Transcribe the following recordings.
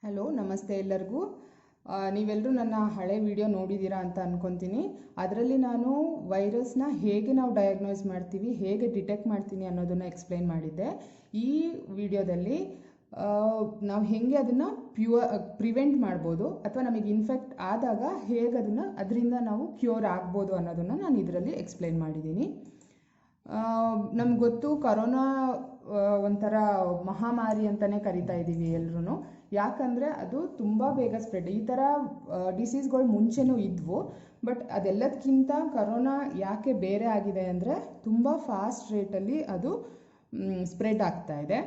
Hello ನಮಸ್ತೆ ಎಲ್ಲರಿಗೂ. ನೀವೆಲ್ಲರೂ ನನ್ನ ಹಳೆ ವಿಡಿಯೋ ನೋಡಿದ್ದೀರಾ ಅಂತ ಅಂದ್ಕೊತೀನಿ. ಅದರಲ್ಲಿ ನಾನು ವೈರಸ್ನ ಹೇಗೆ ನಾವು ಡಯಾಗ್ನೋಸ್ ಮಾಡ್ತೀವಿ, ಹೇಗೆ ಡಿಟೆಕ್ಟ್ ಮಾಡ್ತೀನಿ ಅನ್ನೋದನ್ನು ಎಕ್ಸ್ಪ್ಲೈನ್ ಮಾಡಿದ್ದೆ. ಈ ವಿಡಿಯೋದಲ್ಲಿ ನಾವು ಹೇಗೆ ಅದನ್ನು ಪ್ರಿವೆಂಟ್ ಮಾಡ್ಬೋದು ಅಥವಾ ನಮಗೆ ಇನ್ಫೆಕ್ಟ್ ಆದಾಗ ಹೇಗೆ ಅದರಿಂದ ನಾವು ಕ್ಯೂರ್ ಆಗ್ಬೋದು ಅನ್ನೋದನ್ನು ನಾನು ಇದರಲ್ಲಿ ಎಕ್ಸ್ಪ್ಲೈನ್ ಮಾಡಿದ್ದೀನಿ. ನಮ್ಗೆ ಗೊತ್ತು, ಕೊರೋನಾ ಒಂಥರ ಮಹಾಮಾರಿ ಅಂತಲೇ ಕರಿತಾ ಇದ್ದೀವಿ ಎಲ್ಲರೂ. ಯಾಕಂದರೆ ಅದು ತುಂಬ ಬೇಗ ಸ್ಪ್ರೆಡ್. ಈ ಥರ ಡಿಸೀಸ್ಗಳು ಮುಂಚೆನೂ ಇದ್ವು, ಬಟ್ ಅದೆಲ್ಲದಕ್ಕಿಂತ ಕೊರೋನಾ ಯಾಕೆ ಬೇರೆ ಆಗಿದೆ ಅಂದರೆ ತುಂಬ ಫಾಸ್ಟ್ ರೇಟಲ್ಲಿ ಅದು ಸ್ಪ್ರೆಡ್ ಆಗ್ತಾ ಇದೆ.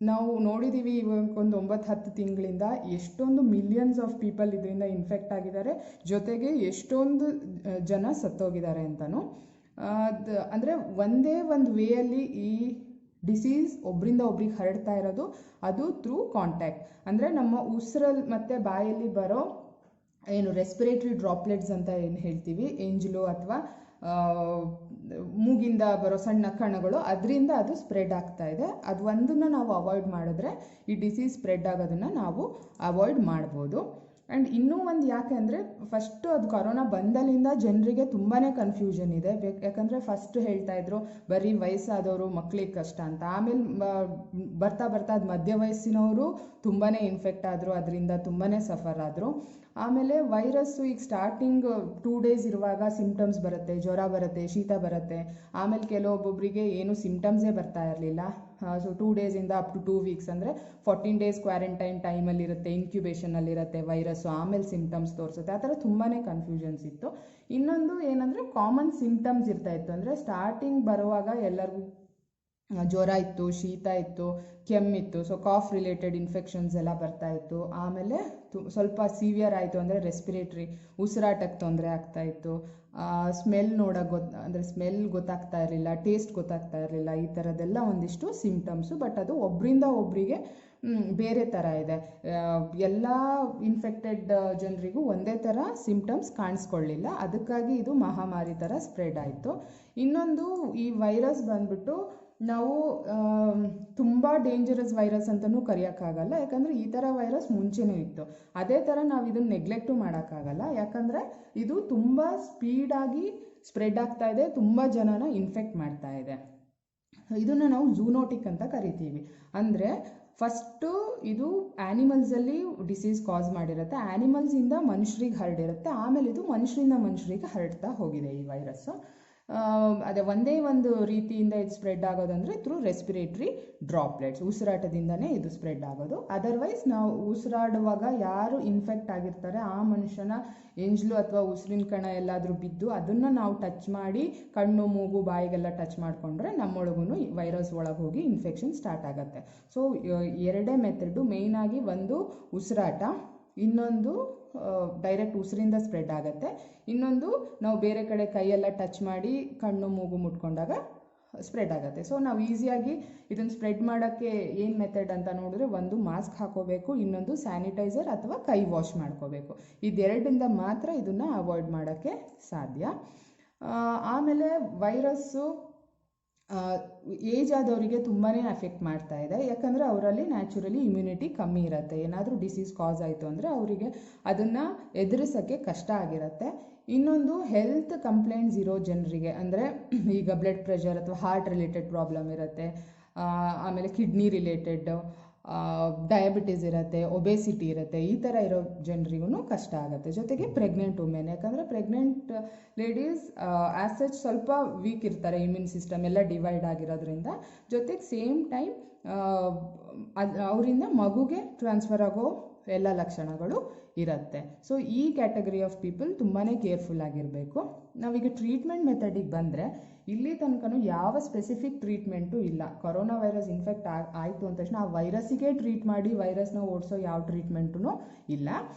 ನಾವು ನೋಡಿದ್ದೀವಿ, ಇವಾಗ ಒಂದು 9-10 ತಿಂಗಳಿಂದ ಎಷ್ಟೊಂದು ಮಿಲಿಯನ್ಸ್ ಆಫ್ ಪೀಪಲ್ ಇದರಿಂದ ಇನ್ಫೆಕ್ಟ್ ಆಗಿದ್ದಾರೆ, ಜೊತೆಗೆ ಎಷ್ಟೊಂದು ಜನ ಸತ್ತೋಗಿದ್ದಾರೆ ಅಂತಲೂ. ಅಂದರೆ ಒಂದೇ ಒಂದು ವೇಯಲ್ಲಿ ಈ ಡಿಸೀಸ್ ಒಬ್ಬರಿಂದ ಒಬ್ರಿಗೆ ಹರಡ್ತಾ ಇರೋದು, ಅದು ಥ್ರೂ ಕಾಂಟ್ಯಾಕ್ಟ್. ಅಂದರೆ ನಮ್ಮ ಉಸಿರಲ್ಲಿ ಮತ್ತು ಬಾಯಲ್ಲಿ ಬರೋ ಏನು ರೆಸ್ಪಿರೇಟರಿ ಡ್ರಾಪ್ಲೆಟ್ಸ್ ಅಂತ ಏನು ಹೇಳ್ತೀವಿ, ಎಂಜಲು ಅಥವಾ ಮೂಗಿಂದ ಬರೋ ಸಣ್ಣ ಕಣಗಳು, ಅದರಿಂದ ಅದು ಸ್ಪ್ರೆಡ್ ಆಗ್ತಾ ಇದೆ. ಅದು ಒಂದನ್ನು ನಾವು ಅವಾಯ್ಡ್ ಮಾಡಿದ್ರೆ ಈ ಡಿಸೀಸ್ ಸ್ಪ್ರೆಡ್ ಆಗೋದನ್ನು ನಾವು ಅವಾಯ್ಡ್ ಮಾಡ್ಬೋದು. ಆ್ಯಂಡ್ ಇನ್ನೂ ಒಂದು ಯಾಕೆ ಅಂದರೆ, ಫಸ್ಟು ಅದು ಕೊರೋನಾ ಬಂದಲಿಂದ ಜನರಿಗೆ ತುಂಬಾ ಕನ್ಫ್ಯೂಷನ್ ಇದೆ. ಯಾಕಂದರೆ ಫಸ್ಟ್ ಹೇಳ್ತಾ ಇದ್ರು ಬರೀ ವಯಸ್ಸಾದವರು, ಮಕ್ಕಳಿಗೆ ಕಷ್ಟ ಅಂತ. ಆಮೇಲೆ ಬರ್ತಾ ಬರ್ತಾ ಅದು ಮಧ್ಯ ವಯಸ್ಸಿನವರು ತುಂಬಾ ಇನ್ಫೆಕ್ಟ್ ಆದರು, ಅದರಿಂದ ತುಂಬಾ ಸಫರ್ ಆದರು. ಆಮೇಲೆ ವೈರಸ್ಸು ಈಗ ಸ್ಟಾರ್ಟಿಂಗ್ 2 ಡೇಸ್ ಇರುವಾಗ ಸಿಮ್ಟಮ್ಸ್ ಬರುತ್ತೆ, ಜ್ವರ ಬರುತ್ತೆ, ಶೀತ ಬರುತ್ತೆ. ಆಮೇಲೆ ಕೆಲವೊಬ್ಬೊಬ್ಬರಿಗೆ ಏನು ಸಿಮ್ಟಮ್ಸೇ ಬರ್ತಾ ಇರಲಿಲ್ಲ. ಸೊ 2 ಡೇಸಿಂದ ಅಪ್ ಟು 2 ವೀಕ್ಸ್ ಅಂದರೆ 14 ಡೇಸ್ ಕ್ವಾರಂಟೈನ್ ಟೈಮಲ್ಲಿರುತ್ತೆ, ಇನ್ಕ್ಯುಬೇಷನಲ್ಲಿರುತ್ತೆ ವೈರಸ್ಸು. ಆಮೇಲೆ ಸಿಮ್ಟಮ್ಸ್ ತೋರಿಸುತ್ತೆ. ಆ ಥರ ತುಂಬಾ ಕನ್ಫ್ಯೂಷನ್ಸ್ ಇತ್ತು. ಇನ್ನೊಂದು ಏನಂದರೆ, ಕಾಮನ್ ಸಿಮ್ಟಮ್ಸ್ ಇರ್ತಾ ಇತ್ತು. ಅಂದರೆ ಸ್ಟಾರ್ಟಿಂಗ್ ಬರುವಾಗ ಎಲ್ಲರಿಗೂ ಜ್ವರ ಇತ್ತು, ಶೀತ ಇತ್ತು, ಕೆಮ್ಮಿತ್ತು. ಸೊ ಕಾಫ್ ರಿಲೇಟೆಡ್ ಇನ್ಫೆಕ್ಷನ್ಸ್ ಎಲ್ಲ ಬರ್ತಾ ಇತ್ತು. ಆಮೇಲೆ ಸ್ವಲ್ಪ ಸಿವಿಯರ್ ಆಯಿತು ಅಂದರೆ ರೆಸ್ಪಿರೇಟ್ರಿ, ಉಸಿರಾಟಕ್ಕೆ ತೊಂದರೆ ಆಗ್ತಾ ಇತ್ತು. ಸ್ಮೆಲ್ ಅಂದರೆ ಸ್ಮೆಲ್ ಗೊತ್ತಾಗ್ತಾ ಇರಲಿಲ್ಲ, ಟೇಸ್ಟ್ ಗೊತ್ತಾಗ್ತಾ ಇರಲಿಲ್ಲ. ಈ ಥರದ್ದೆಲ್ಲ ಒಂದಿಷ್ಟು ಸಿಮ್ಟಮ್ಸು. ಬಟ್ ಅದು ಒಬ್ಬರಿಂದ ಒಬ್ಬರಿಗೆ ಬೇರೆ ಥರ ಇದೆ. ಎಲ್ಲ ಇನ್ಫೆಕ್ಟೆಡ್ ಜನರಿಗೂ ಒಂದೇ ಥರ ಸಿಮ್ಟಮ್ಸ್ ಕಾಣಿಸ್ಕೊಳ್ಳಿಲ್ಲ. ಅದಕ್ಕಾಗಿ ಇದು ಮಹಾಮಾರಿ ಥರ ಸ್ಪ್ರೆಡ್ ಆಯಿತು. ಇನ್ನೊಂದು, ಈ ವೈರಸ್ ಬಂದ್ಬಿಟ್ಟು ನಾವು ತುಂಬ ಡೇಂಜರಸ್ ವೈರಸ್ ಅಂತಲೂ ಕರೆಯೋಕ್ಕಾಗಲ್ಲ. ಯಾಕಂದರೆ ಈ ಥರ ವೈರಸ್ ಮುಂಚೆನೂ ಇತ್ತು. ಅದೇ ಥರ ನಾವು ಇದನ್ನು ನೆಗ್ಲೆಕ್ಟು ಮಾಡೋಕ್ಕಾಗಲ್ಲ. ಯಾಕಂದರೆ ಇದು ತುಂಬ ಸ್ಪೀಡಾಗಿ ಸ್ಪ್ರೆಡ್ ಆಗ್ತಾ ಇದೆ, ತುಂಬ ಜನನ ಇನ್ಫೆಕ್ಟ್ ಮಾಡ್ತಾ ಇದೆ. ಇದನ್ನು ನಾವು ಝೂನೋಟಿಕ್ ಅಂತ ಕರಿತೀವಿ. ಅಂದರೆ ಫಸ್ಟು ಇದು ಆ್ಯನಿಮಲ್ಸಲ್ಲಿ ಡಿಸೀಸ್ ಕಾಸ್ ಮಾಡಿರುತ್ತೆ, ಆ್ಯನಿಮಲ್ಸಿಂದ ಮನುಷ್ಯರಿಗೆ ಹರಡಿರುತ್ತೆ, ಆಮೇಲೆ ಇದು ಮನುಷ್ಯರಿಂದ ಮನುಷ್ಯರಿಗೆ ಹರಡ್ತಾ ಹೋಗಿದೆ ಈ ವೈರಸ್ಸು. ಅದೇ ಒಂದೇ ಒಂದು ರೀತಿಯಿಂದ ಇದು ಸ್ಪ್ರೆಡ್ ಆಗೋದಂದರೆ ಥ್ರೂ ರೆಸ್ಪಿರೇಟ್ರಿ ಡ್ರಾಪ್ಲೆಟ್ಸ್, ಉಸಿರಾಟದಿಂದನೇ ಇದು ಸ್ಪ್ರೆಡ್ ಆಗೋದು. ಅದರ್ವೈಸ್ ನಾವು ಉಸಿರಾಡುವಾಗ ಯಾರು ಇನ್ಫೆಕ್ಟ್ ಆಗಿರ್ತಾರೆ ಆ ಮನುಷ್ಯನ ಎಂಜಲು ಅಥವಾ ಉಸಿರಿನ ಕಣ ಎಲ್ಲಾದರೂ ಬಿದ್ದು ಅದನ್ನು ನಾವು ಟಚ್ ಮಾಡಿ, ಕಣ್ಣು ಮೂಗು ಬಾಯಿಗೆಲ್ಲ ಟಚ್ ಮಾಡಿಕೊಂಡ್ರೆ ನಮ್ಮೊಳಗೂ ವೈರಸ್ ಒಳಗೆ ಹೋಗಿ ಇನ್ಫೆಕ್ಷನ್ ಸ್ಟಾರ್ಟ್ ಆಗುತ್ತೆ. ಸೊ ಎರಡೇ ಮೆಥಡು ಮೇಯ್ನಾಗಿ, ಒಂದು ಉಸಿರಾಟ, ಇನ್ನೊಂದು ಡೈರೆಕ್ಟ್ ಉಸಿರಿಂದ ಸ್ಪ್ರೆಡ್ ಆಗುತ್ತೆ, ಇನ್ನೊಂದು ನಾವು ಬೇರೆ ಕಡೆ ಕೈಯೆಲ್ಲ ಟಚ್ ಮಾಡಿ ಕಣ್ಣು ಮೂಗು ಮುಟ್ಕೊಂಡಾಗ ಸ್ಪ್ರೆಡ್ ಆಗುತ್ತೆ. ಸೊ ನಾವು ಈಸಿಯಾಗಿ ಇದನ್ನು ಸ್ಪ್ರೆಡ್ ಮಾಡೋಕ್ಕೆ ಏನು ಮೆಥಡ್ ಅಂತ ನೋಡಿದ್ರೆ, ಒಂದು ಮಾಸ್ಕ್ ಹಾಕೋಬೇಕು, ಇನ್ನೊಂದು ಸ್ಯಾನಿಟೈಸರ್ ಅಥವಾ ಕೈ ವಾಶ್ ಮಾಡ್ಕೋಬೇಕು. ಇದೆರಡರಿಂದ ಮಾತ್ರ ಇದನ್ನು ಅವಾಯ್ಡ್ ಮಾಡೋಕ್ಕೆ ಸಾಧ್ಯ. ಆಮೇಲೆ ವೈರಸ್ಸು ಏಜ್ ಆದವರಿಗೆ ತುಂಬಾ ಎಫೆಕ್ಟ್ ಮಾಡ್ತಾ ಇದೆ. ಯಾಕಂದರೆ ಅವರಲ್ಲಿ ನ್ಯಾಚುರಲಿ ಇಮ್ಯುನಿಟಿ ಕಮ್ಮಿ ಇರುತ್ತೆ. ಏನಾದರೂ ಡಿಸೀಸ್ ಕಾಸ್ ಆಯಿತು ಅಂದರೆ ಅವರಿಗೆ ಅದನ್ನು ಎದುರಿಸೋಕ್ಕೆ ಕಷ್ಟ ಆಗಿರುತ್ತೆ. ಇನ್ನೊಂದು, ಹೆಲ್ತ್ ಕಂಪ್ಲೇಂಟ್ಸ್ ಇರೋ ಜನರಿಗೆ, ಅಂದರೆ ಈಗ ಬ್ಲಡ್ ಪ್ರೆಷರ್ ಅಥವಾ ಹಾರ್ಟ್ ರಿಲೇಟೆಡ್ ಪ್ರಾಬ್ಲಮ್ ಇರುತ್ತೆ, ಆಮೇಲೆ ಕಿಡ್ನಿ ರಿಲೇಟೆಡ್, ಡಯಾಬಿಟೀಸ್ ಇರುತ್ತೆ, ಒಬೇಸಿಟಿ ಇರುತ್ತೆ, ಈ ಥರ ಇರೋ ಜನರಿಗೂ ಕಷ್ಟ ಆಗುತ್ತೆ. ಜೊತೆಗೆ ಪ್ರೆಗ್ನೆಂಟ್ ವುಮೆನ್, ಯಾಕಂದರೆ ಪ್ರೆಗ್ನೆಂಟ್ ಲೇಡೀಸ್ ಆ್ಯಸ್ ಸಚ್ ಸ್ವಲ್ಪ ವೀಕ್ ಇರ್ತಾರೆ, ಇಮ್ಯೂನ್ ಸಿಸ್ಟಮ್ ಎಲ್ಲ ಡಿವೈಡ್ ಆಗಿರೋದ್ರಿಂದ. ಜೊತೆಗೆ ಸೇಮ್ ಟೈಮ್ ಅವರಿಂದ ಮಗುಗೆ ಟ್ರಾನ್ಸ್ಫರ್ ಆಗೋ ಎಲ್ಲ ಲಕ್ಷಣಗಳು ಇರುತ್ತೆ. ಸೊ ಈ ಕ್ಯಾಟಗರಿ ಆಫ್ ಪೀಪಲ್ ತುಂಬಾ ಕೇರ್ಫುಲ್ ಆಗಿರಬೇಕು. ನಾವೀಗ ಟ್ರೀಟ್ಮೆಂಟ್ ಮೆಥಡಿಗೆ ಬಂದರೆ, ಇಲ್ಲಿ ತನಕ ಯಾವ ಸ್ಪೆಸಿಫಿಕ್ ಟ್ರೀಟ್ಮೆಂಟು ಇಲ್ಲ. ಕೊರೋನಾ ವೈರಸ್ ಇನ್ಫೆಕ್ಟ್ ಆಯಿತು ಅಂದ ತಕ್ಷಣ ಆ ವೈರಸ್ಸಿಗೆ ಟ್ರೀಟ್ ಮಾಡಿ ವೈರಸ್ನ ಓಡಿಸೋ ಯಾವ ಟ್ರೀಟ್ಮೆಂಟೂ ಇಲ್ಲ.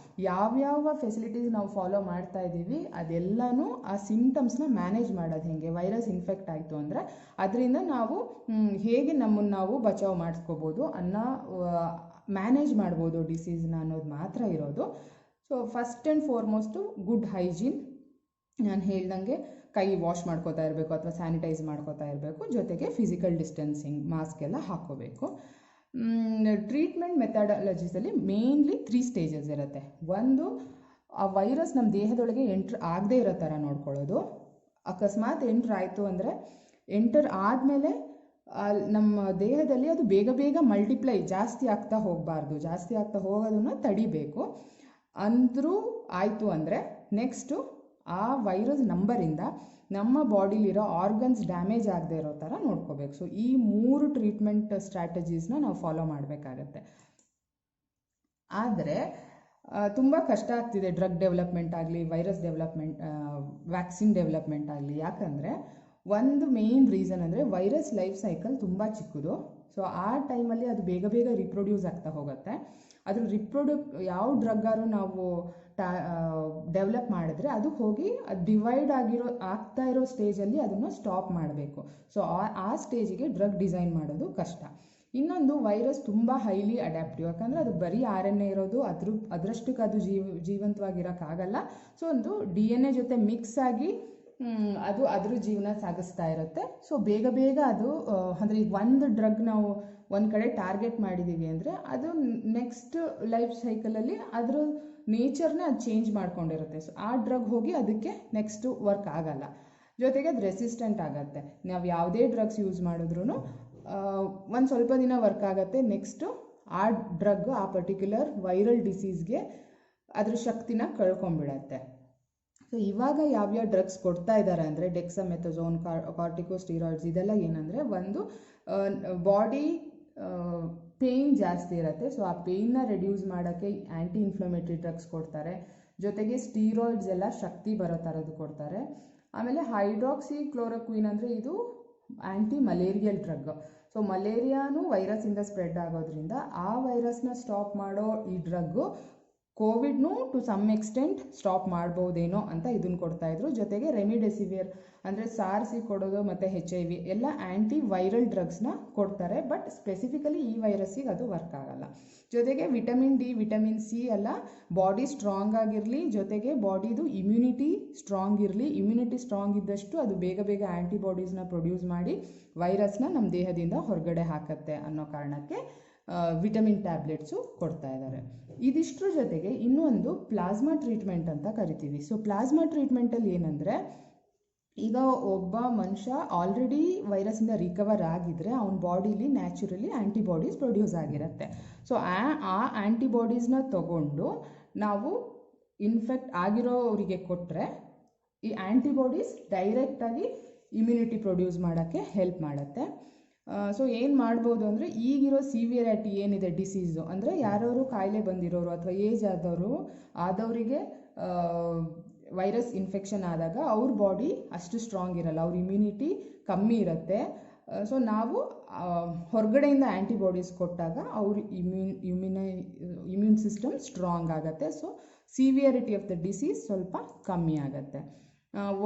ಯಾವ್ಯಾವ ಫೆಸಿಲಿಟೀಸ್ ನಾವು ಫಾಲೋ ಮಾಡ್ತಾ ಇದ್ದೀವಿ ಅದೆಲ್ಲನೂ ಆ ಸಿಮ್ಟಮ್ಸ್ನ ಮ್ಯಾನೇಜ್ ಮಾಡೋದು ಹೇಗೆ. ವೈರಸ್ ಇನ್ಫೆಕ್ಟ್ ಆಯಿತು ಅಂದರೆ ಅದರಿಂದ ನಾವು ಹೇಗೆ ನಮ್ಮನ್ನು ನಾವು ಬಚಾವ್ ಮಾಡಿಸ್ಕೋಬೋದು ಮ್ಯಾನೇಜ್ ಮಾಡ್ಬೋದು ಡಿಸೀಸ್ನ ಅನ್ನೋದು ಮಾತ್ರ ಇರೋದು. So first and foremost good hygiene. ನಾನು ಹೇಳ್ದಂಗೆ ಕೈ ವಾಶ್ ಮಾಡ್ಕೋತಾ ಇರಬೇಕು ಅಥವಾ ಸ್ಯಾನಿಟೈಸ್ ಮಾಡ್ಕೋತಾ ಇರಬೇಕು. ಜೊತೆಗೆ ಫಿಸಿಕಲ್ ಡಿಸ್ಟೆನ್ಸಿಂಗ್, ಮಾಸ್ಕ್ ಎಲ್ಲ ಹಾಕ್ಕೋಬೇಕು. ಟ್ರೀಟ್ಮೆಂಟ್ ಮೆಥಡಾಲಜೀಸಲ್ಲಿ ಮೇನ್ಲಿ 3 ಸ್ಟೇಜಸ್ ಇರುತ್ತೆ. ಒಂದು, ಆ ವೈರಸ್ ನಮ್ಮ ದೇಹದೊಳಗೆ ಎಂಟ್ರ್ ಆಗದೇ ಇರೋ ಥರ ನೋಡ್ಕೊಳ್ಳೋದು. ಅಕಸ್ಮಾತ್ ಎಂಟ್ರ್ ಆಯಿತು ಅಂದರೆ ಎಂಟರ್ ಆದಮೇಲೆ ನಮ್ಮ ದೇಹದಲ್ಲಿ ಅದು ಬೇಗ ಬೇಗ ಮಲ್ಟಿಪ್ಲೈ ಜಾಸ್ತಿ ಆಗ್ತಾ ಹೋಗಬಾರ್ದು, ಜಾಸ್ತಿ ಆಗ್ತಾ ಹೋಗೋದನ್ನು ತಡಿಬೇಕು. ಅಂದರೂ ಆಯಿತು ಅಂದರೆ ನೆಕ್ಸ್ಟು ಆ ವೈರಸ್ ನಂಬರಿಂದ ನಮ್ಮ ಬಾಡಿಲಿರೋ ಆರ್ಗನ್ಸ್ ಡ್ಯಾಮೇಜ್ ಆಗದೆ ಇರೋ ಥರ ನೋಡ್ಕೋಬೇಕು. ಸೊ ಈ 3 ಟ್ರೀಟ್ಮೆಂಟ್ ಸ್ಟ್ರಾಟಜೀಸ್ನ ನಾವು ಫಾಲೋ ಮಾಡಬೇಕಾಗತ್ತೆ. ಆದರೆ ತುಂಬ ಕಷ್ಟ ಆಗ್ತಿದೆ ಡ್ರಗ್ ಡೆವಲಪ್ಮೆಂಟ್ ಆಗಲಿ, ವೈರಸ್ ಡೆವಲಪ್ಮೆಂಟ್, ವ್ಯಾಕ್ಸಿನ್ ಡೆವಲಪ್ಮೆಂಟ್ ಆಗಲಿ. ಯಾಕಂದರೆ ಒಂದು ಮೇನ್ ರೀಸನ್ ಅಂದರೆ ವೈರಸ್ ಲೈಫ್ ಸೈಕಲ್ ತುಂಬ ಚಿಕ್ಕದು. ಸೊ ಆ ಟೈಮಲ್ಲಿ ಅದು ಬೇಗ ಬೇಗ ರಿಪ್ರೊಡ್ಯೂಸ್ ಆಗ್ತಾ ಹೋಗುತ್ತೆ. ಅದ್ರ ಯಾವ ಡ್ರಗ್ಗಾರು ನಾವು ಡೆವಲಪ್ ಮಾಡಿದ್ರೆ ಅದು ಹೋಗಿ ಡಿವೈಡ್ ಆಗ್ತಾ ಇರೋ ಸ್ಟೇಜಲ್ಲಿ ಅದನ್ನು ಸ್ಟಾಪ್ ಮಾಡಬೇಕು. ಸೊ ಆ ಸ್ಟೇಜಿಗೆ ಡ್ರಗ್ ಡಿಸೈನ್ ಮಾಡೋದು ಕಷ್ಟ. ಇನ್ನೊಂದು, ವೈರಸ್ ತುಂಬ ಹೈಲಿ ಅಡ್ಯಾಪ್ಟಿವ್. ಯಾಕಂದರೆ ಅದು ಬರೀ RNA ಇರೋದು, ಅದರಷ್ಟಕ್ಕೆ ಅದು ಜೀವಂತವಾಗಿರೋಕ್ಕಾಗಲ್ಲ. ಸೊ ಒಂದು DNA ಜೊತೆ ಮಿಕ್ಸ್ ಆಗಿ ಅದು ಅದ್ರ ಜೀವನ ಸಾಗಿಸ್ತಾ ಇರುತ್ತೆ. ಸೊ ಬೇಗ ಬೇಗ ಅದು ಅಂದರೆ ಈಗ ಒಂದು ಡ್ರಗ್ ನಾವು ಒಂದು ಕಡೆ ಟಾರ್ಗೆಟ್ ಮಾಡಿದ್ದೀವಿ ಅಂದರೆ ಅದು ನೆಕ್ಸ್ಟ್ ಲೈಫ್ ಸೈಕಲಲ್ಲಿ ಅದ್ರ ನೇಚರ್ನೇ ಅದು ಚೇಂಜ್ ಮಾಡ್ಕೊಂಡಿರುತ್ತೆ. ಸೊ ಆ ಡ್ರಗ್ ಹೋಗಿ ಅದಕ್ಕೆ ನೆಕ್ಸ್ಟು ವರ್ಕ್ ಆಗಲ್ಲ. ಜೊತೆಗೆ ಅದು ರೆಸಿಸ್ಟೆಂಟ್ ಆಗುತ್ತೆ. ನಾವು ಯಾವುದೇ ಡ್ರಗ್ಸ್ ಯೂಸ್ ಮಾಡಿದ್ರೂ ಒಂದು ಸ್ವಲ್ಪ ದಿನ ವರ್ಕ್ ಆಗುತ್ತೆ. ನೆಕ್ಸ್ಟು ಆ ಡ್ರಗ್ ಆ ಪರ್ಟಿಕ್ಯುಲರ್ ವೈರಲ್ ಡಿಸೀಸ್ಗೆ ಅದ್ರ ಶಕ್ತಿನ ಕಳ್ಕೊಂಡ್ಬಿಡತ್ತೆ. ಸೊ ಇವಾಗ ಯಾವ್ಯಾವ ಡ್ರಗ್ಸ್ ಕೊಡ್ತಾ ಇದ್ದಾರೆ ಅಂದರೆ ಡೆಕ್ಸಾಮೆಥಾಸೋನ್, ಕಾರ್ಟಿಕೋಸ್ಟೀರಾಯ್ಡ್ಸ್, ಇದೆಲ್ಲ ಏನಂದರೆ ಒಂದು ಬಾಡಿ ಪೇಯ್ನ್ ಜಾಸ್ತಿ ಇರುತ್ತೆ. ಸೊ ಆ ಪೇಯ್ನ ರೆಡ್ಯೂಸ್ ಮಾಡೋಕ್ಕೆ ಆ್ಯಂಟಿ ಇನ್ಫ್ಲಮೇಟ್ರಿ ಡ್ರಗ್ಸ್ ಕೊಡ್ತಾರೆ. ಜೊತೆಗೆ ಸ್ಟೀರಾಯ್ಡ್ಸ್ ಎಲ್ಲ ಶಕ್ತಿ ಬರೋ ಥರದ್ದು ಕೊಡ್ತಾರೆ. ಆಮೇಲೆ ಹೈಡ್ರಾಕ್ಸಿ ಕ್ಲೋರೋಕ್ವಿನ್ ಅಂದರೆ ಇದು ಆ್ಯಂಟಿ ಮಲೇರಿಯಲ್ ಡ್ರಗ್. ಸೊ ಮಲೇರಿಯಾನು ವೈರಸ್ಸಿಂದ ಸ್ಪ್ರೆಡ್ ಆಗೋದ್ರಿಂದ ಆ ವೈರಸ್ನ ಸ್ಟಾಪ್ ಮಾಡೋ ಈ ಡ್ರಗ್ಗು ಕೋವಿಡ್ನು ಟು ಸಮ್ ಎಕ್ಸ್ಟೆಂಟ್ ಸ್ಟಾಪ್ ಮಾಡ್ಬೋದೇನೋ ಅಂತ ಇದನ್ನು ಕೊಡ್ತಾಯಿದ್ರು. ಜೊತೆಗೆ ರೆಮಿಡೆಸಿವಿರ್ ಅಂದರೆ ಸಾರ್ಸಿ ಕೊಡೋದು ಮತ್ತು HIV ಎಲ್ಲ ಆ್ಯಂಟಿ ವೈರಲ್ ಡ್ರಗ್ಸ್ನ ಕೊಡ್ತಾರೆ. ಬಟ್ ಸ್ಪೆಸಿಫಿಕಲಿ ಈ ವೈರಸ್ಸಿಗೆ ಅದು ವರ್ಕ್ ಆಗಲ್ಲ. ಜೊತೆಗೆ ವಿಟಮಿನ್ D, ವಿಟಮಿನ್ C ಎಲ್ಲ ಬಾಡಿ ಸ್ಟ್ರಾಂಗ್ ಆಗಿರಲಿ, ಜೊತೆಗೆ ಬಾಡಿದು ಇಮ್ಯುನಿಟಿ ಸ್ಟ್ರಾಂಗ್ ಇರಲಿ. ಇಮ್ಯುನಿಟಿ ಸ್ಟ್ರಾಂಗ್ ಇದ್ದಷ್ಟು ಅದು ಬೇಗ ಬೇಗ ಆ್ಯಂಟಿಬಾಡೀಸ್ನ ಪ್ರೊಡ್ಯೂಸ್ ಮಾಡಿ ವೈರಸ್ನ ನಮ್ಮ ದೇಹದಿಂದ ಹೊರಗಡೆ ಹಾಕತ್ತೆ ಅನ್ನೋ ಕಾರಣಕ್ಕೆ ವಿಟಮಿನ್ ಟ್ಯಾಬ್ಲೆಟ್ಸು ಕೊಡ್ತಾ ಇದ್ದಾರೆ. ಇದಿಷ್ಟರ ಜೊತೆಗೆ ಇನ್ನೊಂದು ಪ್ಲಾಸ್ಮಾ ಟ್ರೀಟ್ಮೆಂಟ್ ಅಂತ ಕರಿತೀವಿ. ಸೊ ಪ್ಲಾಸ್ಮಾ ಟ್ರೀಟ್ಮೆಂಟಲ್ಲಿ ಏನಂದರೆ, ಈಗ ಒಬ್ಬ ಮನುಷ್ಯ ಆಲ್ರೆಡಿ ವೈರಸ್ಸಿಂದ ರಿಕವರ್ ಆಗಿದ್ದರೆ ಅವನ ಬಾಡಿಲಿ ನ್ಯಾಚುರಲಿ ಆ್ಯಂಟಿಬಾಡೀಸ್ ಪ್ರೊಡ್ಯೂಸ್ ಆಗಿರುತ್ತೆ. ಸೊ ಆ ಆ್ಯಂಟಿಬಾಡೀಸ್ನ ತಗೊಂಡು ನಾವು ಇನ್ಫೆಕ್ಟ್ ಆಗಿರೋರಿಗೆ ಕೊಟ್ಟರೆ ಈ ಆ್ಯಂಟಿಬಾಡೀಸ್ ಡೈರೆಕ್ಟಾಗಿ ಇಮ್ಯುನಿಟಿ ಪ್ರೊಡ್ಯೂಸ್ ಮಾಡೋಕ್ಕೆ ಹೆಲ್ಪ್ ಮಾಡುತ್ತೆ. ಸೊ ಏನು ಮಾಡ್ಬೋದು ಅಂದರೆ, ಈಗಿರೋ ಸಿವಿಯರಿಟಿ ಏನಿದೆ ಡಿಸೀಸು ಅಂದರೆ ಯಾರವರು ಕಾಯಿಲೆ ಬಂದಿರೋರು ಅಥವಾ ಏಜ್ ಆದವರಿಗೆ ವೈರಸ್ ಇನ್ಫೆಕ್ಷನ್ ಆದಾಗ ಅವ್ರ ಬಾಡಿ ಅಷ್ಟು ಸ್ಟ್ರಾಂಗ್ ಇರಲ್ಲ, ಅವ್ರ ಇಮ್ಯುನಿಟಿ ಕಮ್ಮಿ ಇರುತ್ತೆ. ಸೊ ನಾವು ಹೊರಗಡೆಯಿಂದ ಆ್ಯಂಟಿಬಾಡೀಸ್ ಕೊಟ್ಟಾಗ ಅವ್ರ ಇಮ್ಯೂನ್ ಸಿಸ್ಟಮ್ ಸ್ಟ್ರಾಂಗ್ ಆಗುತ್ತೆ. So severity of the disease ಸ್ವಲ್ಪ ಕಮ್ಮಿ ಆಗುತ್ತೆ.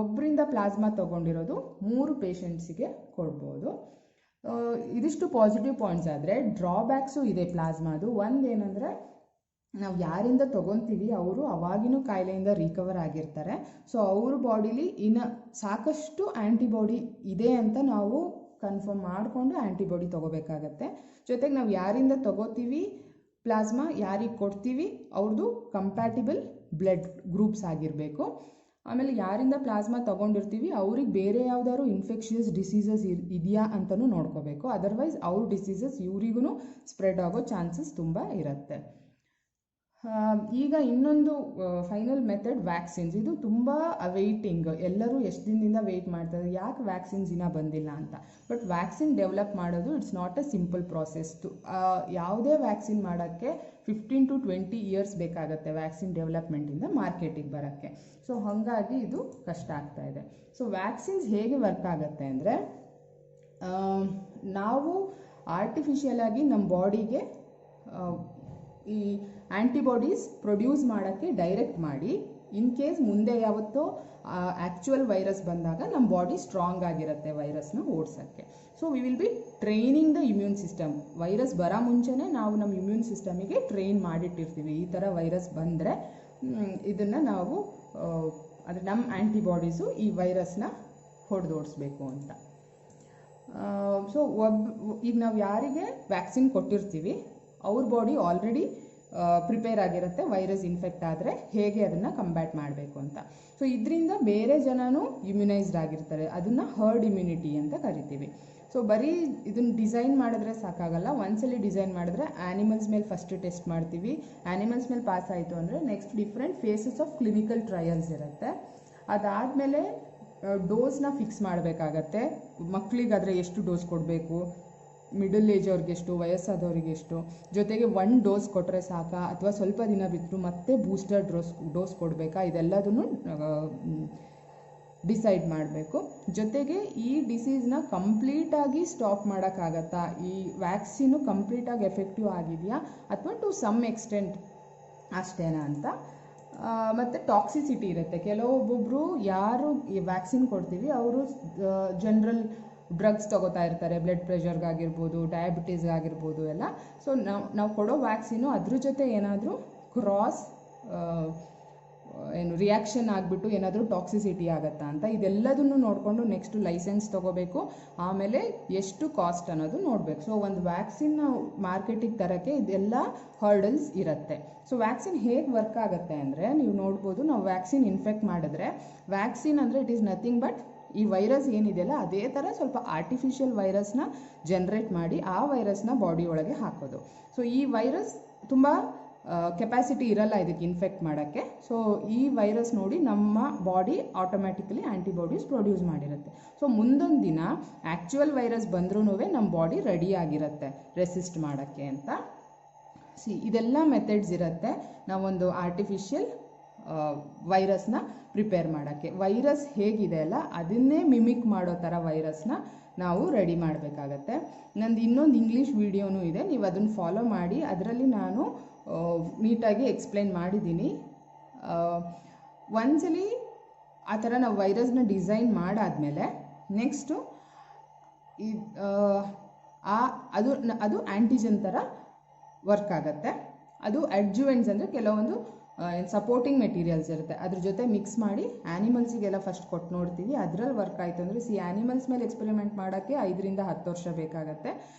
ಒಬ್ಬರಿಂದ ಪ್ಲಾಸ್ಮಾ ತೊಗೊಂಡಿರೋದು 3 ಪೇಷಂಟ್ಸಿಗೆ ಕೊಡ್ಬೋದು. ಇದಿಷ್ಟು ಪಾಸಿಟಿವ್ ಪಾಯಿಂಟ್ಸ್. ಆದರೆ ಡ್ರಾಬ್ಯಾಕ್ಸು ಇದೆ ಪ್ಲಾಸ್ಮಾದು. ಒಂದೇನೆಂದರೆ, ನಾವು ಯಾರಿಂದ ತೊಗೊತೀವಿ ಅವರು ಅವಾಗಿನೂ ಕಾಯಿಲೆಯಿಂದ ರಿಕವರ್ ಆಗಿರ್ತಾರೆ. ಸೊ ಅವ್ರ ಬಾಡಿಲಿ ಇನ್ನು ಸಾಕಷ್ಟು ಆ್ಯಂಟಿಬಾಡಿ ಇದೆ ಅಂತ ನಾವು ಕನ್ಫರ್ಮ್ ಮಾಡಿಕೊಂಡು ಆ್ಯಂಟಿಬಾಡಿ ತೊಗೋಬೇಕಾಗತ್ತೆ. ಜೊತೆಗೆ ನಾವು ಯಾರಿಂದ ತೊಗೋತೀವಿ ಪ್ಲಾಸ್ಮಾ, ಯಾರಿಗೆ ಕೊಡ್ತೀವಿ ಅವ್ರದ್ದು ಕಂಪ್ಯಾಟಿಬಲ್ ಬ್ಲಡ್ ಗ್ರೂಪ್ಸ್ ಆಗಿರಬೇಕು. ಆಮೇಲೆ ಯಾರಿಂದ ಪ್ಲಾಸ್ಮಾ ತೊಗೊಂಡಿರ್ತೀವಿ ಅವ್ರಿಗೆ ಬೇರೆ ಯಾವುದಾದ್ರು ಇನ್ಫೆಕ್ಷಿಯಸ್ ಡಿಸೀಸಸ್ ಇದೆಯಾ ಅಂತಲೂ ನೋಡ್ಕೋಬೇಕು. ಅದರ್ವೈಸ್ ಅವ್ರ ಡಿಸೀಸಸ್ ಇವರಿಗೂ ಸ್ಪ್ರೆಡ್ ಆಗೋ ಚಾನ್ಸಸ್ ತುಂಬ ಇರುತ್ತೆ. ಈಗ ಇನ್ನೊಂದು ಫೈನಲ್ ಮೆಥಡ್ ವ್ಯಾಕ್ಸಿನ್ಸ್. ಇದು ತುಂಬ ವೆಯ್ಟಿಂಗ್. ಎಲ್ಲರೂ ಎಷ್ಟು ದಿನದಿಂದ ವೆಯ್ಟ್ ಮಾಡ್ತಾರೆ, ಯಾಕೆ ವ್ಯಾಕ್ಸಿನ್ಸ್ ಇನ್ನೂ ಬಂದಿಲ್ಲ ಅಂತ. ಬಟ್ ವ್ಯಾಕ್ಸಿನ್ ಡೆವಲಪ್ ಮಾಡೋದು it's not A simple process. ಯಾವುದೇ ವ್ಯಾಕ್ಸಿನ್ ಮಾಡೋಕ್ಕೆ 15 to 20 ಇಯರ್ಸ್ ಬೇಕಾಗುತ್ತೆ ವ್ಯಾಕ್ಸಿನ್ ಡೆವಲಪ್ಮೆಂಟಿಂದ ಮಾರ್ಕೆಟಿಗೆ ಬರೋಕ್ಕೆ. ಸೊ ಹಾಗಾಗಿ ಇದು ಕಷ್ಟ ಆಗ್ತಾ ಇದೆ. ಸೊ ವ್ಯಾಕ್ಸಿನ್ಸ್ ಹೇಗೆ ವರ್ಕ್ ಆಗುತ್ತೆ ಅಂದರೆ, ನಾವು ಆರ್ಟಿಫಿಷಿಯಲ್ ಆಗಿ ನಮ್ಮ ಬಾಡಿಗೆ ಈ ಆ್ಯಂಟಿಬಾಡೀಸ್ ಪ್ರೊಡ್ಯೂಸ್ ಮಾಡೋಕ್ಕೆ ಡೈರೆಕ್ಟ್ ಮಾಡಿ, ಇನ್ ಕೇಸ್ ಮುಂದೆ ಯಾವತ್ತೋ ಆ್ಯಕ್ಚುಯಲ್ ವೈರಸ್ ಬಂದಾಗ ನಮ್ಮ ಬಾಡಿ ಸ್ಟ್ರಾಂಗ್ ಆಗಿರುತ್ತೆ ವೈರಸ್ನ ಓಡಿಸೋಕ್ಕೆ. So we will be training the immune system. Virus ಬರೋ ಮುಂಚೆನೇ ನಾವು ನಮ್ಮ ಇಮ್ಯೂನ್ ಸಿಸ್ಟಮಿಗೆ ಟ್ರೈನ್ ಮಾಡಿಟ್ಟಿರ್ತೀವಿ. ಈ ಥರ ವೈರಸ್ ಬಂದರೆ ಇದನ್ನು ನಾವು ಅಂದರೆ ನಮ್ಮ ಆ್ಯಂಟಿಬಾಡೀಸು ಈ ವೈರಸ್ನ ಹೊಡೆದೋಡಿಸ್ಬೇಕು ಅಂತ. ಸೊ ಈಗ ನಾವು ಯಾರಿಗೆ ವ್ಯಾಕ್ಸಿನ್ ಕೊಟ್ಟಿರ್ತೀವಿ ಅವ್ರ ಬಾಡಿ ಆಲ್ರೆಡಿ ಪ್ರಿಪೇರ್ ಆಗಿರುತ್ತೆ ವೈರಸ್ ಇನ್ಫೆಕ್ಟ್ ಆದರೆ ಹೇಗೆ ಅದನ್ನು ಕಂಬ್ಯಾಟ್ ಮಾಡಬೇಕು ಅಂತ. ಸೊ ಇದರಿಂದ ಬೇರೆ ಜನನೂ ಇಮ್ಯುನೈಸ್ಡ್ ಆಗಿರ್ತಾರೆ, ಅದನ್ನು ಹರ್ಡ್ ಇಮ್ಯುನಿಟಿ ಅಂತ ಕರಿತೀವಿ. ಸೊ ಬರೀ ಇದನ್ನು ಡಿಸೈನ್ ಮಾಡಿದ್ರೆ ಸಾಕಾಗಲ್ಲ, ಒಂದ್ಸಲಿ ಡಿಸೈನ್ ಮಾಡಿದ್ರೆ ಆ್ಯನಿಮಲ್ಸ್ ಮೇಲೆ ಫಸ್ಟ್ ಟೆಸ್ಟ್ ಮಾಡ್ತೀವಿ. ಆ್ಯನಿಮಲ್ಸ್ ಮೇಲೆ ಪಾಸ್ ಆಯಿತು ಅಂದರೆ next different phases of clinical trials ಇರುತ್ತೆ. ಅದಾದಮೇಲೆ ಡೋಸ್ನ ಫಿಕ್ಸ್ ಮಾಡಬೇಕಾಗತ್ತೆ. ಮಕ್ಕಳಿಗಾದರೆ ಎಷ್ಟು ಡೋಸ್ ಕೊಡಬೇಕು, ಮಿಡಲ್ ಏಜ್ ಅವ್ರಿಗೆಷ್ಟು, ವಯಸ್ಸಾದವ್ರಿಗೆಷ್ಟು, ಜೊತೆಗೆ 1 ಡೋಸ್ ಕೊಟ್ಟರೆ ಸಾಕಾ ಅಥವಾ ಸ್ವಲ್ಪ ದಿನ ಬಿಟ್ಟು ಮತ್ತೆ ಬೂಸ್ಟರ್ ಡೋಸ್ ಕೊಡಬೇಕಾ, ಇದೆಲ್ಲದನ್ನು ಡಿಸೈಡ್ ಮಾಡಬೇಕು. ಜೊತೆಗೆ ಈ ಡಿಸೀಸ್ನ ಕಂಪ್ಲೀಟಾಗಿ ಸ್ಟಾಪ್ ಮಾಡೋಕ್ಕಾಗತ್ತಾ, ಈ ವ್ಯಾಕ್ಸಿನು ಕಂಪ್ಲೀಟಾಗಿ ಎಫೆಕ್ಟಿವ್ ಆಗಿದೆಯಾ ಅಥವಾ ಟು ಸಮ್ ಎಕ್ಸ್ಟೆಂಟ್ ಅಷ್ಟೇನಾ ಅಂತ. ಮತ್ತು ಟಾಕ್ಸಿಸಿಟಿ ಇರುತ್ತೆ. ಕೆಲವೊಬ್ಬೊಬ್ಬರು ಯಾರು ಈ ವ್ಯಾಕ್ಸಿನ್ ಕೊಡ್ತೀವಿ ಅವರು ಜನರಲ್ ಡ್ರಗ್ಸ್ ತೊಗೋತಾ ಇರ್ತಾರೆ, ಬ್ಲಡ್ ಪ್ರೆಷರ್ಗಾಗಿರ್ಬೋದು, ಡಯಾಬಿಟೀಸ್ಗಾಗಿರ್ಬೋದು ಎಲ್ಲ. ಸೊ ನಾವು ಕೊಡೋ ವ್ಯಾಕ್ಸಿನು ಅದ್ರ ಜೊತೆ ಏನಾದರೂ ಕ್ರಾಸ್ ರಿಯಾಕ್ಷನ್ ಆಗಿಬಿಟ್ಟು ಏನಾದರೂ ಟಾಕ್ಸಿಸಿಟಿ ಆಗುತ್ತಾ ಅಂತ ಇದೆಲ್ಲದನ್ನು ನೋಡಿಕೊಂಡು ನೆಕ್ಸ್ಟ್ ಲೈಸೆನ್ಸ್ ತೊಗೋಬೇಕು. ಆಮೇಲೆ ಎಷ್ಟು ಕಾಸ್ಟ್ ಅನ್ನೋದು ನೋಡಬೇಕು. ಸೊ ಒಂದು ವ್ಯಾಕ್ಸಿನ್ನ ಮಾರ್ಕೆಟಿಗೆ ತರೋಕ್ಕೆ ಇದೆಲ್ಲ ಹರ್ಡಲ್ಸ್ ಇರುತ್ತೆ. ಸೊ ವ್ಯಾಕ್ಸಿನ್ ಹೇಗೆ ವರ್ಕ್ ಆಗುತ್ತೆ ಅಂದರೆ ನೀವು ನೋಡ್ಬೋದು, ನಾವು ವ್ಯಾಕ್ಸಿನ್ ಇನ್ಫೆಕ್ಟ್ ಮಾಡಿದ್ರೆ ವ್ಯಾಕ್ಸಿನ್ ಅಂದರೆ ಇಟ್ ಈಸ್ ನಥಿಂಗ್ ಬಟ್ ಈ ವೈರಸ್ ಏನಿದೆಯಲ್ಲ ಅದೇ ಥರ ಸ್ವಲ್ಪ ಆರ್ಟಿಫಿಷಿಯಲ್ ವೈರಸ್ನ ಜನ್ರೇಟ್ ಮಾಡಿ ಆ ವೈರಸ್ನ ಬಾಡಿ ಒಳಗೆ ಹಾಕೋದು. ಸೊ ಈ ವೈರಸ್ ತುಂಬ ಕೆಪಾಸಿಟಿ ಇರಲ್ಲ ಇದಕ್ಕೆ ಇನ್ಫೆಕ್ಟ್ ಮಾಡೋಕ್ಕೆ. ಸೊ ಈ ವೈರಸ್ ನೋಡಿ ನಮ್ಮ ಬಾಡಿ ಆಟೋಮ್ಯಾಟಿಕಲಿ ಆ್ಯಂಟಿಬಾಡೀಸ್ ಪ್ರೊಡ್ಯೂಸ್ ಮಾಡಿರುತ್ತೆ. ಸೊ ಮುಂದೊಂದು ದಿನ ಆ್ಯಕ್ಚುಯಲ್ ವೈರಸ್ ಬಂದ್ರೂ ನಮ್ಮ ಬಾಡಿ ರೆಡಿ ಆಗಿರುತ್ತೆ ರೆಸಿಸ್ಟ್ ಮಾಡೋಕ್ಕೆ ಅಂತ. ಇದೆಲ್ಲ ಮೆಥಡ್ಸ್ ಇರುತ್ತೆ ನಾವೊಂದು ಆರ್ಟಿಫಿಷಿಯಲ್ ವೈರಸ್ನ ಪ್ರಿಪೇರ್ ಮಾಡೋಕ್ಕೆ. ವೈರಸ್ ಹೇಗಿದೆ ಅಲ್ಲ ಅದನ್ನೇ ಮಿಮಿಕ್ ಮಾಡೋ ಥರ ವೈರಸ್ನ ನಾವು ರೆಡಿ ಮಾಡಬೇಕಾಗತ್ತೆ. ನಂದು ಇನ್ನೊಂದು ಇಂಗ್ಲೀಷ್ ವಿಡಿಯೋನೂ ಇದೆ, ನೀವು ಅದನ್ನು ಫಾಲೋ ಮಾಡಿ. ಅದರಲ್ಲಿ ನಾನು ನೀಟಾಗಿ ಎಕ್ಸ್ಪ್ಲೈನ್ ಮಾಡಿದ್ದೀನಿ. ಒಂದ್ಸಲಿ ಆ ಥರ ನಾವು ವೈರಸ್ನ ಡಿಸೈನ್ ಮಾಡಾದಮೇಲೆ ನೆಕ್ಸ್ಟು ಅದು ಆ್ಯಂಟಿಜನ್ ಥರ ವರ್ಕ್ ಆಗುತ್ತೆ. ಅದು ಅಡ್ಜುವೆಂಟ್ಸ್ ಅಂದರೆ ಕೆಲವೊಂದು ಸಪೋರ್ಟಿಂಗ್ ಮೆಟೀರಿಯಲ್ಸ್ ಇರುತ್ತೆ, ಅದ್ರ ಜೊತೆ ಮಿಕ್ಸ್ ಮಾಡಿ ಆ್ಯನಿಮಲ್ಸಿಗೆಲ್ಲ ಫಸ್ಟ್ ಕೊಟ್ಟು ನೋಡ್ತೀವಿ. ಅದರಲ್ಲಿ ವರ್ಕ್ ಆಯಿತು ಅಂದರೆ ಆ್ಯನಿಮಲ್ಸ್ ಮೇಲೆ ಎಕ್ಸ್ಪೆರಿಮೆಂಟ್ ಮಾಡೋಕ್ಕೆ 5 ರಿಂದ 10 ವರ್ಷ ಬೇಕಾಗತ್ತೆ.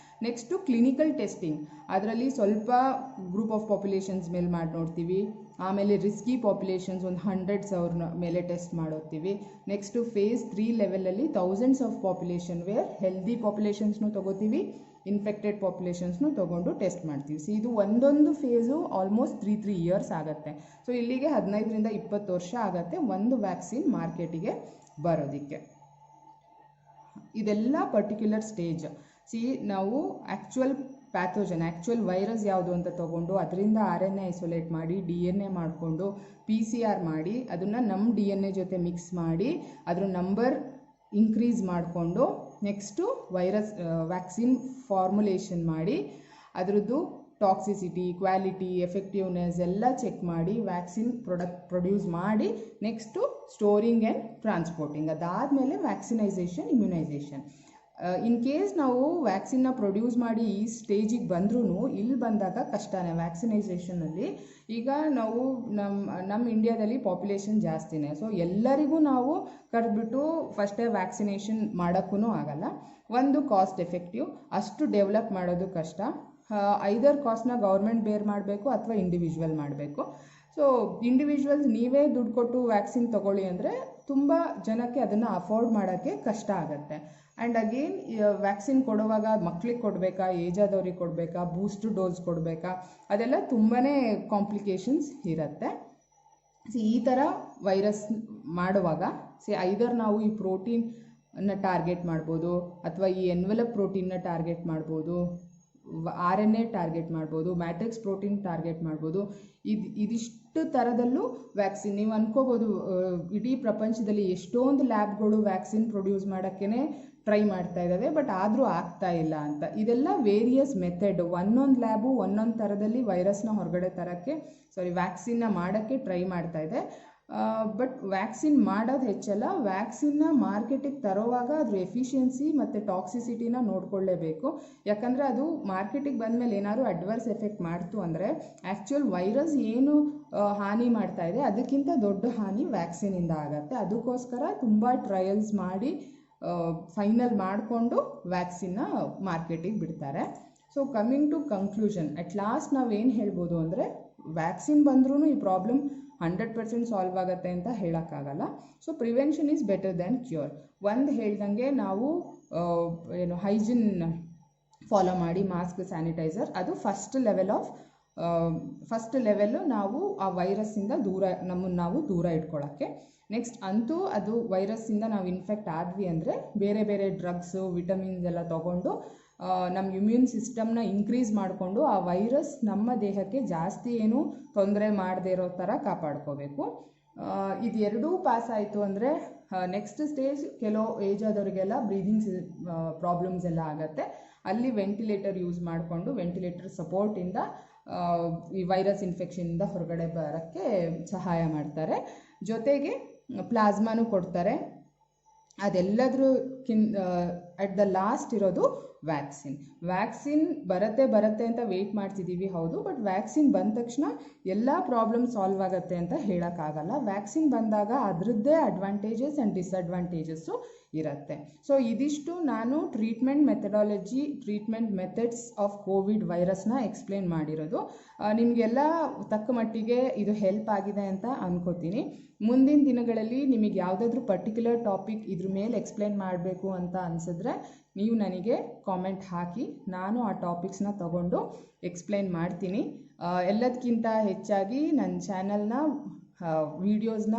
ನೆಕ್ಸ್ಟು ಕ್ಲಿನಿಕಲ್ ಟೆಸ್ಟಿಂಗ್, ಅದರಲ್ಲಿ ಸ್ವಲ್ಪ ಗ್ರೂಪ್ ಆಫ್ ಪಾಪ್ಯುಲೇಷನ್ಸ್ ಮೇಲೆ ಮಾಡಿ ನೋಡ್ತೀವಿ. ಆಮೇಲೆ ರಿಸ್ಕಿ ಪಾಪ್ಯುಲೇಷನ್ಸ್ ಒಂದು 100s ಅವ್ರ ಮೇಲೆ ಟೆಸ್ಟ್ ಮಾಡೋತ್ತೀವಿ. ನೆಕ್ಸ್ಟು ಫೇಸ್ 3 ಲೆವೆಲಲ್ಲಿ thousands of population where healthy ಪಾಪ್ಯುಲೇಷನ್ಸ್ನು ತೊಗೋತೀವಿ, ಇನ್ಫೆಕ್ಟೆಡ್ ಪಾಪ್ಯುಲೇಷನ್ಸ್ನು ತೊಗೊಂಡು ಟೆಸ್ಟ್ ಮಾಡ್ತೀವಿ. ಸೊ ಇದು ಒಂದೊಂದು ಫೇಸು ಆಲ್ಮೋಸ್ಟ್ 3 ಇಯರ್ಸ್ ಆಗುತ್ತೆ. ಸೊ ಇಲ್ಲಿಗೆ 15 ರಿಂದ 20 ವರ್ಷ ಆಗುತ್ತೆ ಒಂದು ವ್ಯಾಕ್ಸಿನ್ ಮಾರ್ಕೆಟಿಗೆ ಬರೋದಕ್ಕೆ. ಇದೆಲ್ಲ ಪರ್ಟಿಕ್ಯುಲರ್ ಸ್ಟೇಜ್. ನಾವು ಆ್ಯಕ್ಚುಯಲ್ ಪ್ಯಾಥೋಜನ್, ಆ್ಯಕ್ಚುಯಲ್ ವೈರಸ್ ಯಾವುದು ಅಂತ ತೊಗೊಂಡು ಅದರಿಂದ RNA ಐಸೋಲೇಟ್ ಮಾಡಿ DNA ಮಾಡಿಕೊಂಡು PCR ಮಾಡಿ ಅದನ್ನು ನಮ್ಮ DNA ಜೊತೆ ಮಿಕ್ಸ್ ಮಾಡಿ ಅದ್ರ ನಂಬರ್ ಇನ್ಕ್ರೀಸ್ ಮಾಡಿಕೊಂಡು ನೆಕ್ಸ್ಟು ವ್ಯಾಕ್ಸಿನ್ ಫಾರ್ಮುಲೇಷನ್ ಮಾಡಿ ಅದರದ್ದು ಟಾಕ್ಸಿಸಿಟಿ, ಕ್ವಾಲಿಟಿ, ಎಫೆಕ್ಟಿವ್ನೆಸ್ ಎಲ್ಲ ಚೆಕ್ ಮಾಡಿ ವ್ಯಾಕ್ಸಿನ್ ಪ್ರೊಡ್ಯೂಸ್ ಮಾಡಿ ನೆಕ್ಸ್ಟು ಸ್ಟೋರಿಂಗ್ ಆ್ಯಂಡ್ ಟ್ರಾನ್ಸ್ಪೋರ್ಟಿಂಗ್. ಅದಾದಮೇಲೆ ವ್ಯಾಕ್ಸಿನೈಸೇಷನ್, ಇಮ್ಯುನೈಸೇಷನ್. ಇನ್ ಕೇಸ್ ನಾವು ವ್ಯಾಕ್ಸಿನ್ನ ಪ್ರೊಡ್ಯೂಸ್ ಮಾಡಿ ಈ ಸ್ಟೇಜಿಗೆ ಬಂದ್ರೂ ಇಲ್ಲಿ ಬಂದಾಗ ಕಷ್ಟನೇ ವ್ಯಾಕ್ಸಿನೈಸೇಷನಲ್ಲಿ. ಈಗ ನಾವು ನಮ್ಮ ಇಂಡಿಯಾದಲ್ಲಿ ಪಾಪ್ಯುಲೇಷನ್ ಜಾಸ್ತಿನೇ. ಸೊ ಎಲ್ಲರಿಗೂ ನಾವು ಕರೆದ್ಬಿಟ್ಟು ಫಸ್ಟೇ ವ್ಯಾಕ್ಸಿನೇಷನ್ ಮಾಡೋಕ್ಕೂ ಆಗಲ್ಲ. ಒಂದು ಕಾಸ್ಟ್ ಎಫೆಕ್ಟಿವ್, ಅಷ್ಟು ಡೆವಲಪ್ ಮಾಡೋದು ಕಷ್ಟ. ಐದರ್ ಕಾಸ್ಟ್ನ ಗೌರ್ಮೆಂಟ್ ಬೇರ್ ಮಾಡಬೇಕು ಅಥವಾ ಇಂಡಿವಿಜುವಲ್ ಮಾಡಬೇಕು. ಸೊ ಇಂಡಿವಿಜುವಲ್ಸ್ ನೀವೇ ದುಡ್ಡು ಕೊಟ್ಟು ವ್ಯಾಕ್ಸಿನ್ ತೊಗೊಳ್ಳಿ ಅಂದರೆ ತುಂಬ ಜನಕ್ಕೆ ಅದನ್ನು ಅಫೋರ್ಡ್ ಮಾಡೋಕ್ಕೆ ಕಷ್ಟ ಆಗುತ್ತೆ. ಆ್ಯಂಡ್ ಅಗೇನ್ ವ್ಯಾಕ್ಸಿನ್ ಕೊಡುವಾಗ ಮಕ್ಕಳಿಗೆ ಕೊಡಬೇಕಾ, ಏಜ್ ಆದವ್ರಿಗೆ ಕೊಡಬೇಕಾ, ಬೂಸ್ಟ್ ಡೋಸ್ ಕೊಡಬೇಕಾ, ಅದೆಲ್ಲ ತುಂಬಾ ಕಾಂಪ್ಲಿಕೇಶನ್ಸ್ ಇರುತ್ತೆ. ಈ ಥರ ವೈರಸ್ ಮಾಡುವಾಗ ಐದರ್ ನಾವು ಈ ಪ್ರೋಟೀನ್ನ ಟಾರ್ಗೆಟ್ ಮಾಡ್ಬೋದು ಅಥವಾ ಈ ಎನ್ವೆಲಪ್ ಪ್ರೋಟೀನ್ನ ಟಾರ್ಗೆಟ್ ಮಾಡ್ಬೋದು, RNA ಟಾರ್ಗೆಟ್ ಮಾಡ್ಬೋದು, ಮ್ಯಾಟ್ರಿಕ್ಸ್ ಪ್ರೋಟೀನ್ ಟಾರ್ಗೆಟ್ ಮಾಡ್ಬೋದು. ಇದಿಷ್ಟು ಥರದಲ್ಲೂ ವ್ಯಾಕ್ಸಿನ್ ನೀವು ಅನ್ಕೋಬೋದು. ಇಡೀ ಪ್ರಪಂಚದಲ್ಲಿ ಎಷ್ಟೊಂದು ಲ್ಯಾಬ್ಗಳು ವ್ಯಾಕ್ಸಿನ್ ಪ್ರೊಡ್ಯೂಸ್ ಮಾಡೋಕ್ಕೇ ಟ್ರೈ ಮಾಡ್ತಾ ಇದ್ದಾವೆ, ಬಟ್ ಆದರೂ ಆಗ್ತಾ ಇಲ್ಲ ಅಂತ. ಇದೆಲ್ಲ ವೇರಿಯಸ್ ಮೆಥಡ್, ಒಂದೊಂದು ಲ್ಯಾಬು ಒಂದೊಂದು ಥರದಲ್ಲಿ ವೈರಸ್ನ ಹೊರಗಡೆ ತರೋಕ್ಕೆ ವ್ಯಾಕ್ಸಿನ್ನ ಮಾಡೋಕ್ಕೆ ಟ್ರೈ ಮಾಡ್ತಾ ಇದೆ. ಬಟ್ ವ್ಯಾಕ್ಸಿನ್ ಮಾಡೋದು ಹೆಚ್ಚಲ್ಲ, ವ್ಯಾಕ್ಸಿನ್ನ ಮಾರ್ಕೆಟಿಗೆ ತರೋವಾಗ ಅದ್ರ ಎಫಿಷಿಯನ್ಸಿ ಮತ್ತು ಟಾಕ್ಸಿಸಿಟಿನ ನೋಡ್ಕೊಳ್ಳೇಬೇಕು. ಯಾಕಂದರೆ ಅದು ಮಾರ್ಕೆಟಿಗೆ ಬಂದಮೇಲೆ ಏನಾದ್ರು ಅಡ್ವರ್ಸ್ ಎಫೆಕ್ಟ್ ಮಾಡ್ತು ಅಂದರೆ ಆ್ಯಕ್ಚುಯಲ್ ವೈರಸ್ ಏನು ಹಾನಿ ಮಾಡ್ತಾ ಇದೆ ಅದಕ್ಕಿಂತ ದೊಡ್ಡ ಹಾನಿ ವ್ಯಾಕ್ಸಿನಿಂದ ಆಗುತ್ತೆ. ಅದಕ್ಕೋಸ್ಕರ ತುಂಬ ಟ್ರಯಲ್ಸ್ ಮಾಡಿ ಫೈನಲ್ ಮಾಡಿಕೊಂಡು ವ್ಯಾಕ್ಸಿನ್ನ ಮಾರ್ಕೆಟಿಗೆ ಬಿಡ್ತಾರೆ. So coming to conclusion, at last ನಾವೇನು ಹೇಳ್ಬೋದು ಅಂದರೆ, ವ್ಯಾಕ್ಸಿನ್ ಬಂದ್ರೂ ಈ ಪ್ರಾಬ್ಲಮ್ 100% ಸಾಲ್ವ್ ಆಗುತ್ತೆ ಅಂತ ಹೇಳೋಕ್ಕಾಗಲ್ಲ. So prevention is better than cure. ಒಂದು ಹೇಳ್ದಂಗೆ ನಾವು ಹೈಜಿನ್ ಫಾಲೋ ಮಾಡಿ, ಮಾಸ್ಕ್, ಸ್ಯಾನಿಟೈಸರ್, ಅದು ಫಸ್ಟ್ ಲೆವೆಲ್ಲು ನಾವು ಆ ವೈರಸ್ಸಿಂದ ನಮ್ಮನ್ನು ನಾವು ದೂರ ಇಟ್ಕೊಳ್ಳೋಕ್ಕೆ. ನೆಕ್ಸ್ಟ್ ಅಂತೂ ಅದು ವೈರಸ್ಸಿಂದ ನಾವು ಇನ್ಫೆಕ್ಟ್ ಆದ್ವಿ ಅಂದರೆ ಬೇರೆ ಬೇರೆ ಡ್ರಗ್ಸು, ವಿಟಮಿನ್ಸ್ ಎಲ್ಲ ತೊಗೊಂಡು ನಮ್ಮ ಇಮ್ಯೂನ್ ಸಿಸ್ಟಮ್ನ ಇನ್ಕ್ರೀಸ್ ಮಾಡಿಕೊಂಡು ಆ ವೈರಸ್ ನಮ್ಮ ದೇಹಕ್ಕೆ ಜಾಸ್ತಿ ಏನು ತೊಂದರೆ ಮಾಡದೇ ಇರೋ ಥರ ಕಾಪಾಡ್ಕೋಬೇಕು. ಇದು ಎರಡೂ ಪಾಸ್ ಆಯಿತು ಅಂದರೆ ನೆಕ್ಸ್ಟ್ ಸ್ಟೇಜ್ ಕೆಲವು ಏಜ್ ಆದವರಿಗೆಲ್ಲ ಬ್ರೀದಿಂಗ್ ಪ್ರಾಬ್ಲಮ್ಸ್ ಎಲ್ಲ ಆಗುತ್ತೆ. ಅಲ್ಲಿ ವೆಂಟಿಲೇಟರ್ ಯೂಸ್ ಮಾಡಿಕೊಂಡು ವೆಂಟಿಲೇಟರ್ ಸಪೋರ್ಟಿಂದ ಈ ವೈರಸ್ ಇನ್ಫೆಕ್ಷನಿಂದ ಹೊರಗಡೆ ಬರೋಕ್ಕೆ ಸಹಾಯ ಮಾಡ್ತಾರೆ. ಜೊತೆಗೆ ಪ್ಲಾಸ್ಮಾನು ಕೊಡ್ತಾರೆ. ಅಟ್ ದ ಲಾಸ್ಟ್ ಇರೋದು ವ್ಯಾಕ್ಸಿನ್ ಬರುತ್ತೆ ಅಂತ ವೆಯ್ಟ್ ಮಾಡ್ತಿದ್ದೀವಿ, ಹೌದು. ಬಟ್ ವ್ಯಾಕ್ಸಿನ್ ಬಂದ ತಕ್ಷಣ ಎಲ್ಲ ಪ್ರಾಬ್ಲಮ್ ಸಾಲ್ವ್ ಆಗುತ್ತೆ ಅಂತ ಹೇಳೋಕ್ಕಾಗಲ್ಲ. ವ್ಯಾಕ್ಸಿನ್ ಬಂದಾಗ ಅದರದ್ದೇ ಅಡ್ವಾಂಟೇಜಸ್ ಆ್ಯಂಡ್ ಡಿಸ್ಅಡ್ವಾಂಟೇಜಸ್ಸು ಇರುತ್ತೆ. ಸೊ ಇದಿಷ್ಟು ನಾನು ಟ್ರೀಟ್ಮೆಂಟ್ ಮೆಥಡ್ಸ್ ಆಫ್ ಕೋವಿಡ್ ವೈರಸ್ನ ಎಕ್ಸ್ಪ್ಲೇನ್ ಮಾಡಿರೋದು. ನಿಮಗೆಲ್ಲ ತಕ್ಕ ಮಟ್ಟಿಗೆ ಇದು ಹೆಲ್ಪ್ ಆಗಿದೆ ಅಂತ ಅನ್ಕೋತೀನಿ. ಮುಂದಿನ ದಿನಗಳಲ್ಲಿ ನಿಮಗೆ ಯಾವುದಾದ್ರೂ ಪರ್ಟಿಕ್ಯುಲರ್ ಟಾಪಿಕ್ ಇದ್ರ ಮೇಲೆ ಎಕ್ಸ್ಪ್ಲೇನ್ ಮಾಡಬೇಕು ಅಂತ ಅನಿಸಿದ್ರೆ ನೀವು ನನಗೆ ಕಾಮೆಂಟ್ ಹಾಕಿ, ನಾನು ಆ ಟಾಪಿಕ್ಸ್ನ ತಗೊಂಡು ಎಕ್ಸ್ಪ್ಲೇನ್ ಮಾಡ್ತೀನಿ. ಎಲ್ಲದಕ್ಕಿಂತ ಹೆಚ್ಚಾಗಿ ನನ್ನ ಚಾನಲ್ನ ವೀಡಿಯೋಸ್ನ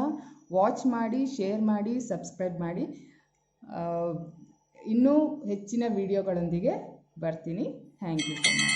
ವಾಚ್ ಮಾಡಿ, ಶೇರ್ ಮಾಡಿ, ಸಬ್ಸ್ಕ್ರೈಬ್ ಮಾಡಿ. ಇನ್ನೂ ಹೆಚ್ಚಿನ ವೀಡಿಯೋಗಳೊಂದಿಗೆ ಬರ್ತೀನಿ. Thank you so much.